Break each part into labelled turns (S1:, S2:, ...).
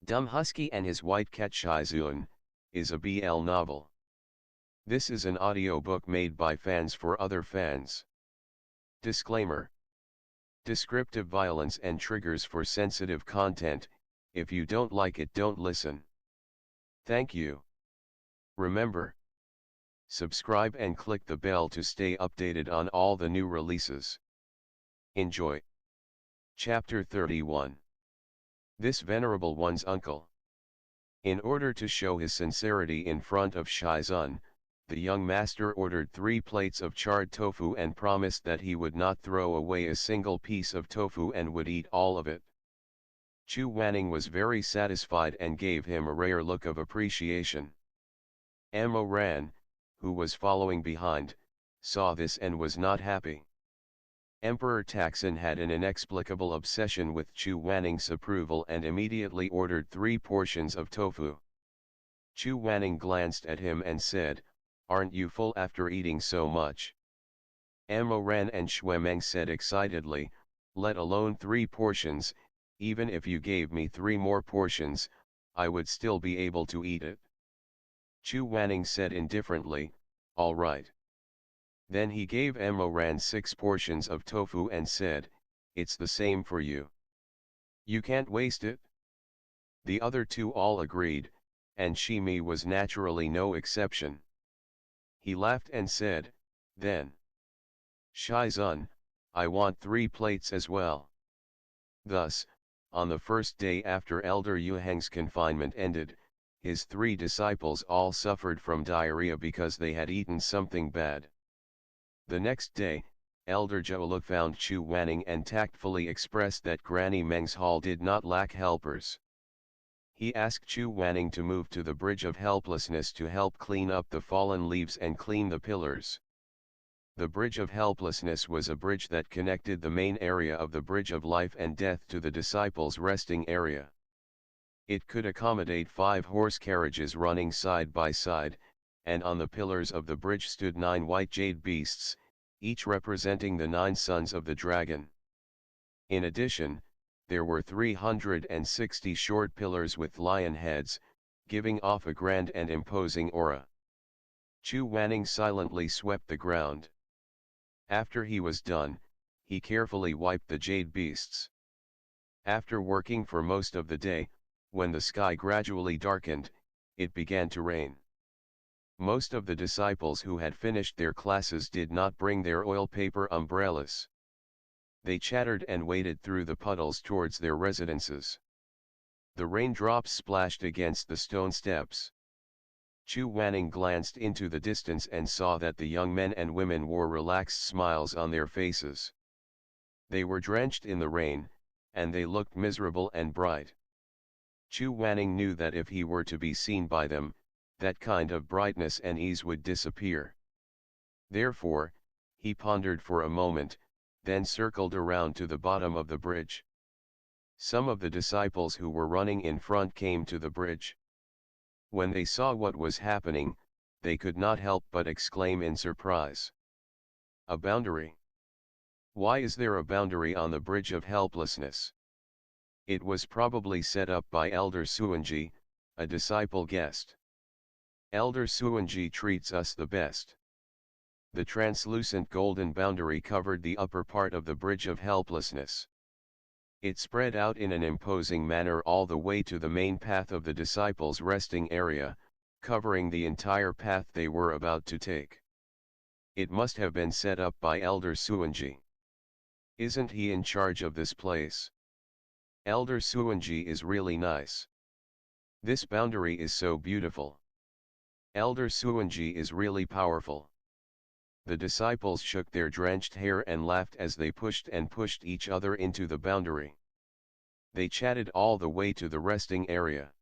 S1: Dumb Husky and His White Cat Shizun is a BL novel. This is an audiobook made by fans for other fans. Disclaimer: descriptive violence and triggers for sensitive content. If you don't like it, don't listen. Thank you. Remember, subscribe and click the bell to stay updated on all the new releases. Enjoy. Chapter 31. This venerable one's uncle. In order to show his sincerity in front of Shizun, the young master ordered 3 plates of charred tofu and promised that he would not throw away a single piece of tofu and would eat all of it. Chu Wanning was very satisfied and gave him a rare look of appreciation. Ran, who was following behind, saw this and was not happy. Emperor Taksin had an inexplicable obsession with Chu Wanning's approval and immediately ordered 3 portions of tofu. Chu Wanning glanced at him and said, "Aren't you full after eating so much?" Ran and Zhenyang said excitedly, "Let alone 3 portions, even if you gave me 3 more portions, I would still be able to eat it." Chu Wanning said indifferently, "All right." Then he gave Ran 6 portions of tofu and said, "It's the same for you. You can't waste it." The other 2 all agreed, and Shimi was naturally no exception. He laughed and said, "Then, Shizun, I want 3 plates as well." Thus, on the first day after Elder Yuhang's confinement ended, his 3 disciples all suffered from diarrhea because they had eaten something bad. The next day, Elder Zhenyang found Chu Wanning and tactfully expressed that Granny Meng's hall did not lack helpers. He asked Chu Wanning to move to the Bridge of Helplessness to help clean up the fallen leaves and clean the pillars. The Bridge of Helplessness was a bridge that connected the main area of the Bridge of Life and Death to the disciples' resting area. It could accommodate 5 horse carriages running side by side, and on the pillars of the bridge stood 9 white jade beasts, each representing the 9 sons of the dragon. In addition, there were 360 short pillars with lion heads, giving off a grand and imposing aura. Chu Wanning silently swept the ground. After he was done, he carefully wiped the jade beasts. After working for most of the day, when the sky gradually darkened, it began to rain. Most of the disciples who had finished their classes did not bring their oil paper umbrellas. They chattered and waded through the puddles towards their residences. The raindrops splashed against the stone steps. Chu Wanning glanced into the distance and saw that the young men and women wore relaxed smiles on their faces. They were drenched in the rain, and they looked miserable and bright. Chu Wanning knew that if he were to be seen by them, that kind of brightness and ease would disappear. Therefore, he pondered for a moment, then circled around to the bottom of the bridge. Some of the disciples who were running in front came to the bridge. When they saw what was happening, they could not help but exclaim in surprise. "A boundary? Why is there a boundary on the Bridge of Helplessness?" "It was probably set up by Elder Suanji," a disciple guessed. "Elder Suanji treats us the best." The translucent golden boundary covered the upper part of the Bridge of Helplessness. It spread out in an imposing manner all the way to the main path of the disciples' resting area, covering the entire path they were about to take. It must have been set up by Elder Suanji. Isn't he in charge of this place? Elder Suanji is really nice. This boundary is so beautiful. Elder Suanji is really powerful. The disciples shook their drenched hair and laughed as they pushed and pushed each other into the boundary. They chatted all the way to the resting area.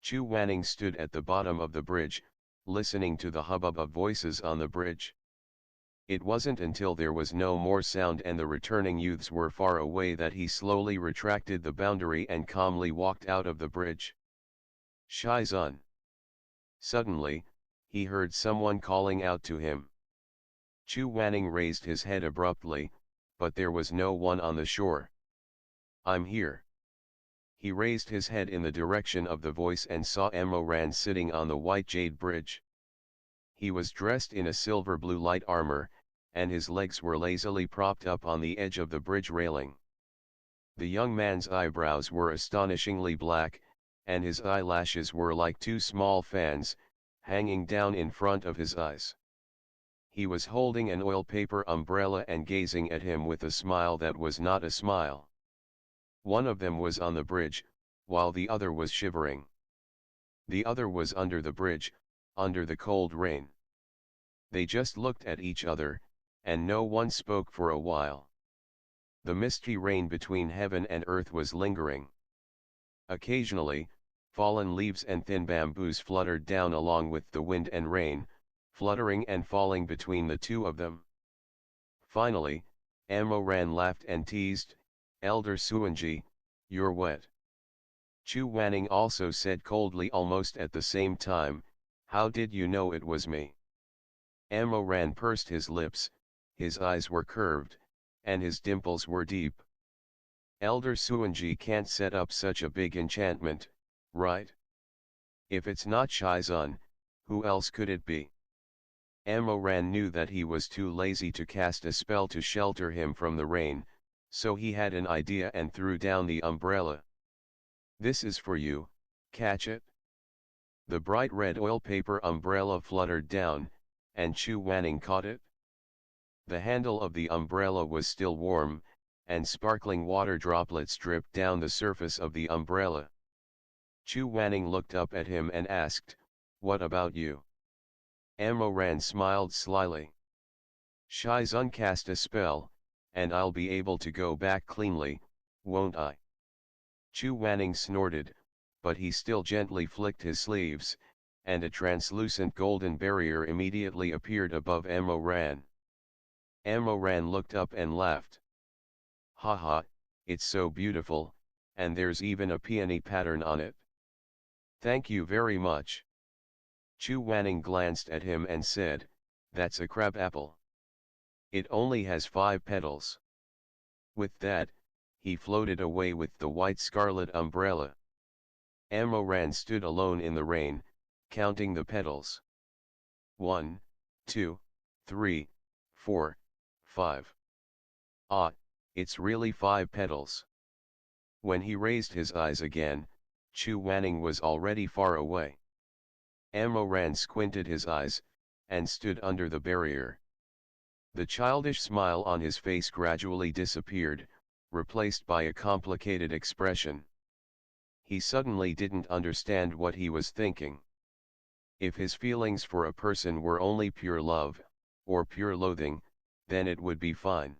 S1: Chu Wanning stood at the bottom of the bridge, listening to the hubbub of voices on the bridge. It wasn't until there was no more sound and the returning youths were far away that he slowly retracted the boundary and calmly walked out of the bridge. "Shizun." Suddenly, he heard someone calling out to him. Chu Wanning raised his head abruptly, but there was no one on the shore. "I'm here." He raised his head in the direction of the voice and saw Ran sitting on the white jade bridge. He was dressed in a silver blue light armor, and his legs were lazily propped up on the edge of the bridge railing. The young man's eyebrows were astonishingly black, and his eyelashes were like two small fans, hanging down in front of his eyes. He was holding an oil paper umbrella and gazing at him with a smile that was not a smile. One of them was on the bridge, while the other was shivering. The other was under the bridge, under the cold rain. They just looked at each other, and no one spoke for a while. The misty rain between heaven and earth was lingering. Occasionally, fallen leaves and thin bamboos fluttered down along with the wind and rain, fluttering and falling between the two of them. Finally, Ran laughed and teased, "Elder Suanji, you're wet." Chu Wanning also said coldly almost at the same time, "How did you know it was me?" Ran pursed his lips, his eyes were curved, and his dimples were deep. "Elder Suanji can't set up such a big enchantment, right? If it's not Shizun, who else could it be?" Ran knew that he was too lazy to cast a spell to shelter him from the rain, so he had an idea and threw down the umbrella. "This is for you, catch it." The bright red oil paper umbrella fluttered down, and Chu Wanning caught it. The handle of the umbrella was still warm, and sparkling water droplets dripped down the surface of the umbrella. Chu Wanning looked up at him and asked, "What about you?" Ran smiled slyly. "Shizun cast a spell, and I'll be able to go back cleanly, won't I?" Chu Wanning snorted, but he still gently flicked his sleeves, and a translucent golden barrier immediately appeared above Ran. Ran looked up and laughed. "Haha, it's so beautiful, and there's even a peony pattern on it." "Thank you very much." Chu Wanning glanced at him and said, "That's a crab apple. It only has 5 petals." With that, he floated away with the white scarlet umbrella. Ran stood alone in the rain, counting the petals. 1, 2, 3, 4, 5. Ah, it's really 5 petals. When he raised his eyes again, Chu Wanning was already far away. Ran squinted his eyes, and stood under the barrier. The childish smile on his face gradually disappeared, replaced by a complicated expression. He suddenly didn't understand what he was thinking. If his feelings for a person were only pure love, or pure loathing, then it would be fine.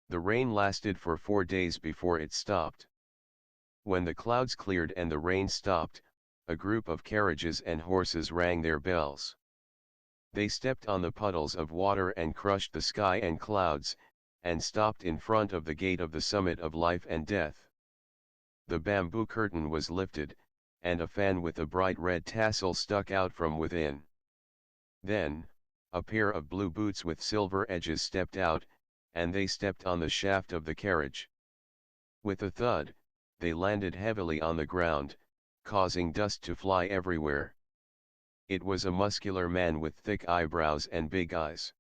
S1: The rain lasted for 4 days before it stopped. When the clouds cleared and the rain stopped, a group of carriages and horses rang their bells. They stepped on the puddles of water and crushed the sky and clouds, and stopped in front of the gate of the summit of life and death. The bamboo curtain was lifted, and a fan with a bright red tassel stuck out from within. Then, a pair of blue boots with silver edges stepped out, and they stepped on the shaft of the carriage. With a thud, they landed heavily on the ground, causing dust to fly everywhere. It was a muscular man with thick eyebrows and big eyes.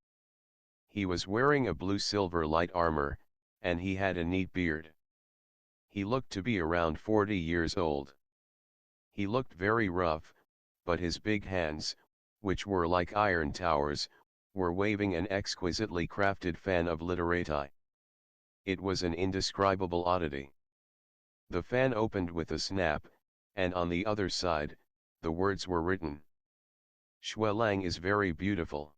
S1: He was wearing a blue-silver light armor, and he had a neat beard. He looked to be around 40 years old. He looked very rough, but his big hands, which were like iron towers, were waving an exquisitely crafted fan of literati. It was an indescribable oddity. The fan opened with a snap, and on the other side, the words were written. "Shuelang is very beautiful."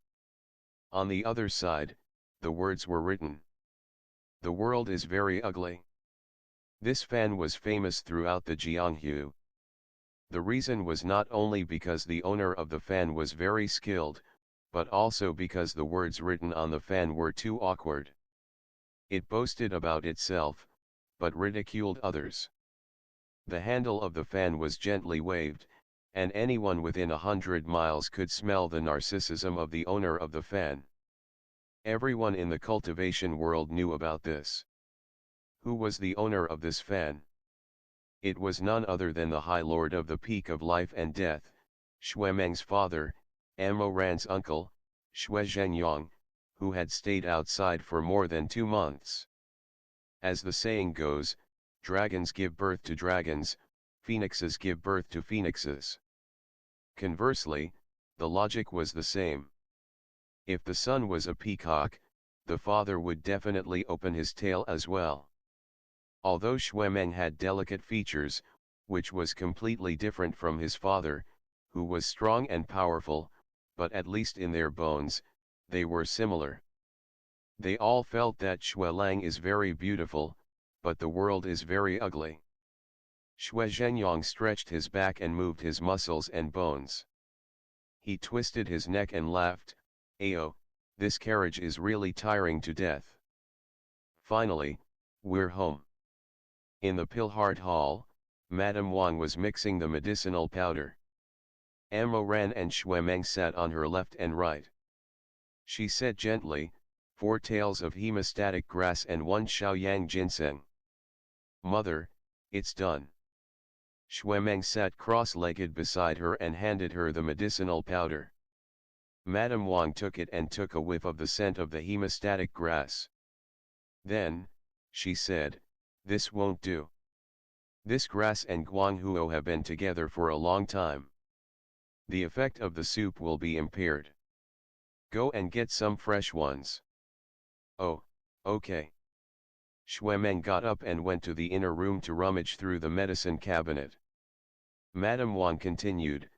S1: On the other side, the words were written. "The world is very ugly." This fan was famous throughout the Jianghu. The reason was not only because the owner of the fan was very skilled, but also because the words written on the fan were too awkward. It boasted about itself, but ridiculed others. The handle of the fan was gently waved, and anyone within 100 miles could smell the narcissism of the owner of the fan. Everyone in the cultivation world knew about this. Who was the owner of this fan? It was none other than the High Lord of the Peak of Life and Death, Zhenyang's father, Ran's uncle, Zhenyang, who had stayed outside for more than 2 months. As the saying goes, dragons give birth to dragons, phoenixes give birth to phoenixes. Conversely, the logic was the same. If the son was a peacock, the father would definitely open his tail as well. Although Zhenyang had delicate features, which was completely different from his father, who was strong and powerful, but at least in their bones, they were similar. They all felt that Zhenyang is very beautiful, but the world is very ugly. Zhenyang stretched his back and moved his muscles and bones. He twisted his neck and laughed, "Ayo, this carriage is really tiring to death. Finally, we're home." In the Pilhard Hall, Madame Wang was mixing the medicinal powder. Ran and Zhenyang sat on her left and right. She said gently, 4 tails of hemostatic grass and 1 Shaoyang ginseng. "Mother, it's done." Zhenyang sat cross-legged beside her and handed her the medicinal powder. Madame Wang took it and took a whiff of the scent of the hemostatic grass. Then, she said, "This won't do. This grass and guanghuo have been together for a long time. The effect of the soup will be impaired. Go and get some fresh ones." "Oh, okay." Zhenyang got up and went to the inner room to rummage through the medicine cabinet. Madame Wang continued,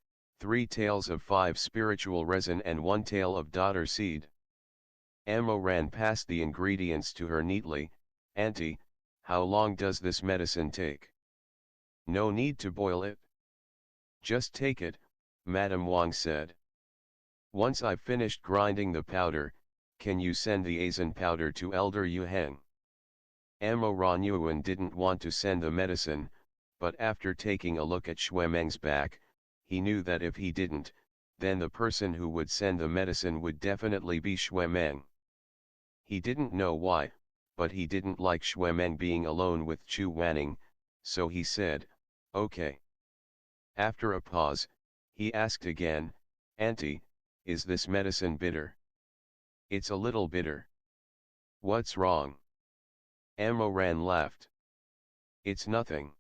S1: 3 tails of 5 spiritual resin and 1 tail of dodder seed. Ran passed the ingredients to her neatly. "Auntie, how long does this medicine take?" "No need to boil it. Just take it," Madame Wang said. "Once I've finished grinding the powder, can you send the Asian powder to Elder Yuheng?" Ran Yuan didn't want to send the medicine, but after taking a look at Zhenyang's back, he knew that if he didn't, then the person who would send the medicine would definitely be Zhenyang. He didn't know why, but he didn't like Zhenyang being alone with Chu Wanning, so he said, "Okay." After a pause, he asked again, "Auntie, is this medicine bitter?" "It's a little bitter." "What's wrong?" Ran laughed. "It's nothing."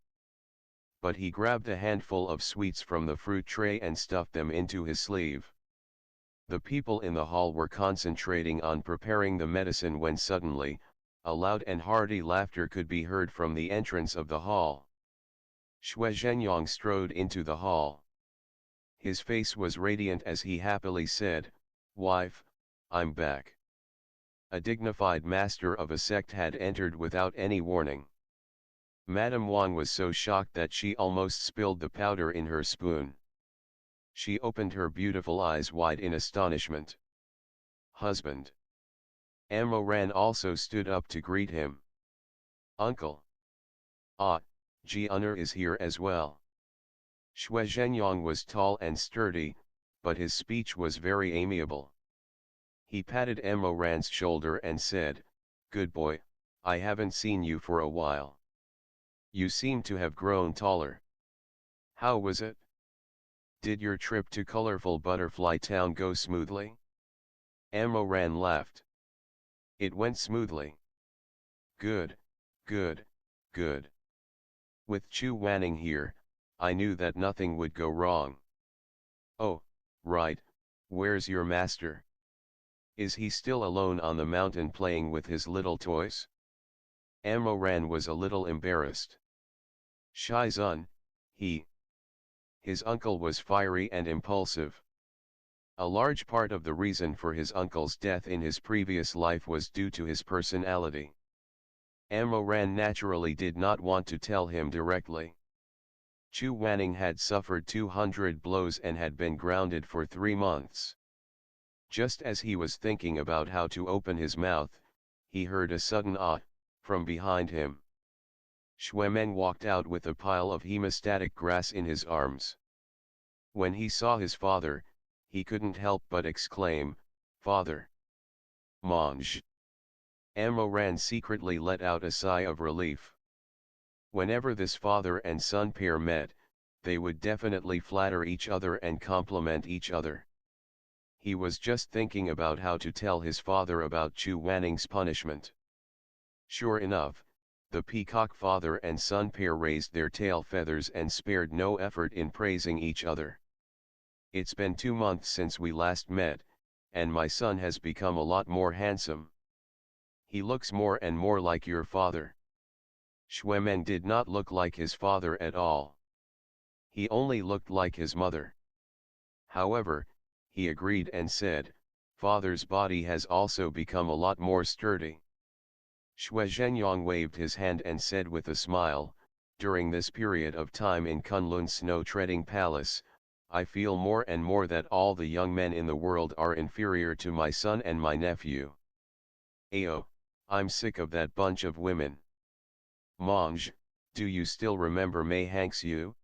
S1: But he grabbed a handful of sweets from the fruit tray and stuffed them into his sleeve. The people in the hall were concentrating on preparing the medicine when suddenly, a loud and hearty laughter could be heard from the entrance of the hall. Zhenyang strode into the hall. His face was radiant as he happily said, "Wife, I'm back." A dignified master of a sect had entered without any warning. Madame Wang was so shocked that she almost spilled the powder in her spoon. She opened her beautiful eyes wide in astonishment. "Husband." Ran also stood up to greet him. "Uncle." "Ah, Zhenyang is here as well." Zhenyang was tall and sturdy, but his speech was very amiable. He patted Ran's shoulder and said, "Good boy, I haven't seen you for a while. You seem to have grown taller. How was it? Did your trip to colorful Butterfly Town go smoothly?" Ran laughed. "It went smoothly." "Good, good, good. With Chu Wanning here, I knew that nothing would go wrong." "Oh, right, where's your master? Is he still alone on the mountain playing with his little toys?" Ran was a little embarrassed. "Shizun, his uncle was fiery and impulsive. A large part of the reason for his uncle's death in his previous life was due to his personality." Ran naturally did not want to tell him directly. Chu Wanning had suffered 200 blows and had been grounded for 3 months. Just as he was thinking about how to open his mouth, he heard a sudden "ah" from behind him. Zhenyang walked out with a pile of hemostatic grass in his arms. When he saw his father, he couldn't help but exclaim, "Father! Mange!" Ran secretly let out a sigh of relief. Whenever this father and son pair met, they would definitely flatter each other and compliment each other. He was just thinking about how to tell his father about Chu Wanning's punishment. Sure enough, the peacock father and son pair raised their tail feathers and spared no effort in praising each other. It's been 2 months since we last met, and my son has become a lot more handsome. He looks more and more like your father. Zhenyang did not look like his father at all. He only looked like his mother. However, he agreed and said, "Father's body has also become a lot more sturdy." Zhenyang waved his hand and said with a smile, "During this period of time in Kunlun's snow-treading palace, I feel more and more that all the young men in the world are inferior to my son and my nephew. Ayo, I'm sick of that bunch of women. Monge, do you still remember Mei Hangxiu?"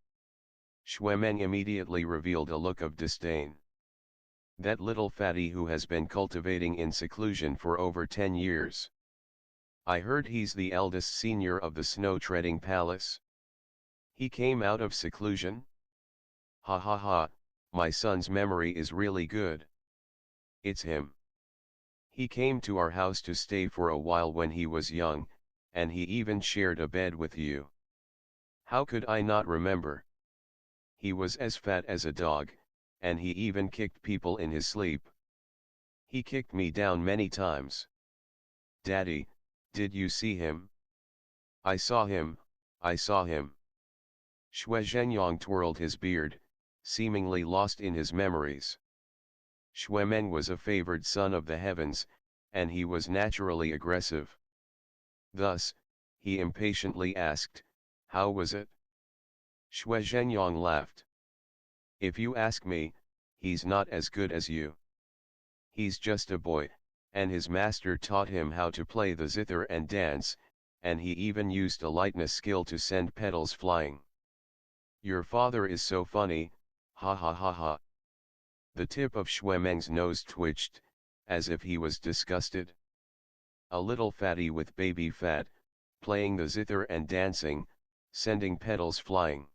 S1: Zhenyang immediately revealed a look of disdain. "That little fatty who has been cultivating in seclusion for over 10 years. I heard he's the eldest senior of the snow-treading palace. He came out of seclusion? Ha ha ha, my son's memory is really good. It's him. He came to our house to stay for a while when he was young, and he even shared a bed with you. How could I not remember? He was as fat as a dog, and he even kicked people in his sleep. He kicked me down many times. Daddy, did you see him?" "I saw him, I saw him." Zhenyang twirled his beard, seemingly lost in his memories. Zhenyang was a favored son of the heavens, and he was naturally aggressive. Thus, he impatiently asked, "How was it?" Zhenyang laughed. "If you ask me, he's not as good as you. He's just a boy, and his master taught him how to play the zither and dance, and he even used a lightness skill to send petals flying. Your father is so funny, ha ha ha ha." The tip of Zhenyang's nose twitched, as if he was disgusted. A little fatty with baby fat, playing the zither and dancing, sending petals flying.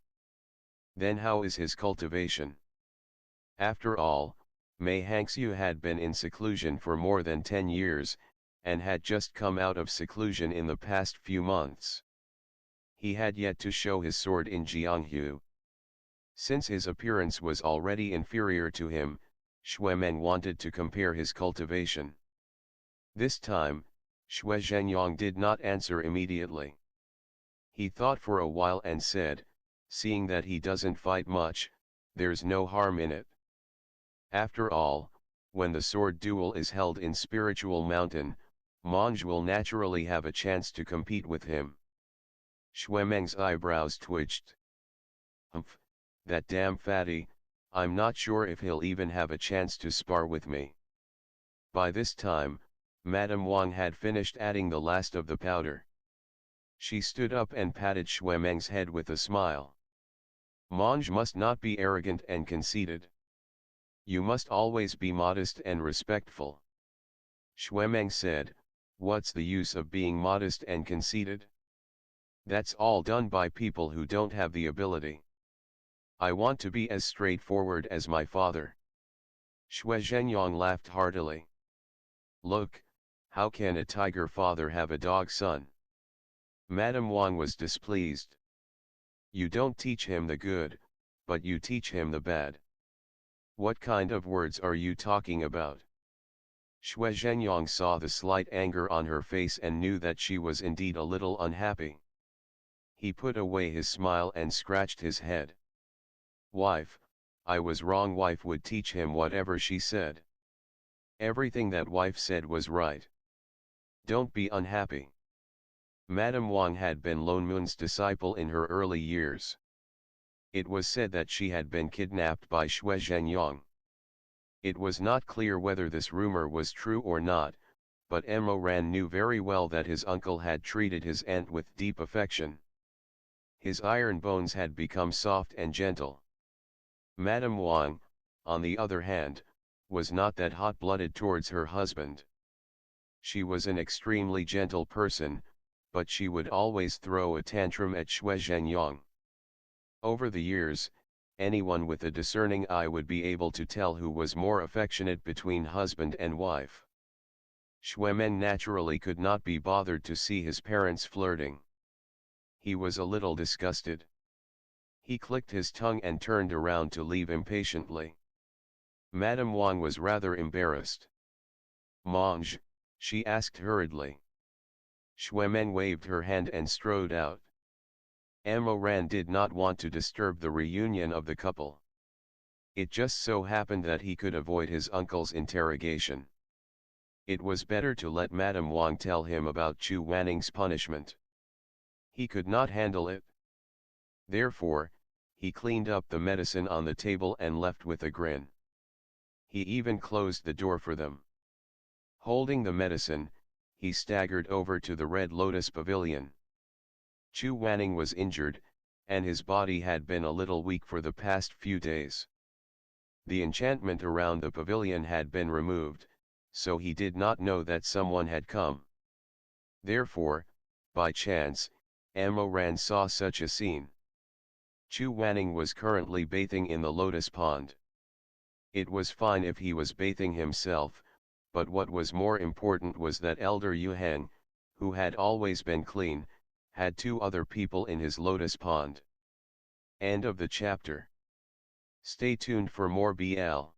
S1: Then how is his cultivation? After all, Mei Hangxiu had been in seclusion for more than 10 years, and had just come out of seclusion in the past few months. He had yet to show his sword in Jianghu. Since his appearance was already inferior to him, Zhenyang wanted to compare his cultivation. This time, Zhenyang did not answer immediately. He thought for a while and said, "Seeing that he doesn't fight much, there's no harm in it. After all, when the sword duel is held in Spiritual Mountain, Monge will naturally have a chance to compete with him." Zhenyang's eyebrows twitched. "Humph, that damn fatty, I'm not sure if he'll even have a chance to spar with me." By this time, Madame Wang had finished adding the last of the powder. She stood up and patted Zhenyang's head with a smile. "Monge must not be arrogant and conceited. You must always be modest and respectful." Zhenyang said, "What's the use of being modest and conceited? That's all done by people who don't have the ability. I want to be as straightforward as my father." Zhenyang laughed heartily. "Look, how can a tiger father have a dog son?" Madame Wang was displeased. "You don't teach him the good, but you teach him the bad. What kind of words are you talking about?" Zhenyang saw the slight anger on her face and knew that she was indeed a little unhappy. He put away his smile and scratched his head. "Wife, I was wrong. Wife would teach him whatever she said. Everything that wife said was right. Don't be unhappy." Madame Wang had been Lone Moon's disciple in her early years. It was said that she had been kidnapped by Zhenyang. It was not clear whether this rumor was true or not, but Ran knew very well that his uncle had treated his aunt with deep affection. His iron bones had become soft and gentle. Madame Wang, on the other hand, was not that hot-blooded towards her husband. She was an extremely gentle person, but she would always throw a tantrum at Zhenyang. Over the years, anyone with a discerning eye would be able to tell who was more affectionate between husband and wife. Shuemen naturally could not be bothered to see his parents flirting. He was a little disgusted. He clicked his tongue and turned around to leave impatiently. Madame Wang was rather embarrassed. "Mange?" she asked hurriedly. Shuemen waved her hand and strode out. Ran did not want to disturb the reunion of the couple. It just so happened that he could avoid his uncle's interrogation. It was better to let Madame Wang tell him about Chu Wanning's punishment. He could not handle it. Therefore, he cleaned up the medicine on the table and left with a grin. He even closed the door for them. Holding the medicine, he staggered over to the Red Lotus Pavilion. Chu Wanning was injured, and his body had been a little weak for the past few days. The enchantment around the pavilion had been removed, so he did not know that someone had come. Therefore, by chance, Ran saw such a scene. Chu Wanning was currently bathing in the lotus pond. It was fine if he was bathing himself, but what was more important was that Elder Yuhang, who had always been clean, had 2 other people in his lotus pond. End of the chapter. Stay tuned for more BL.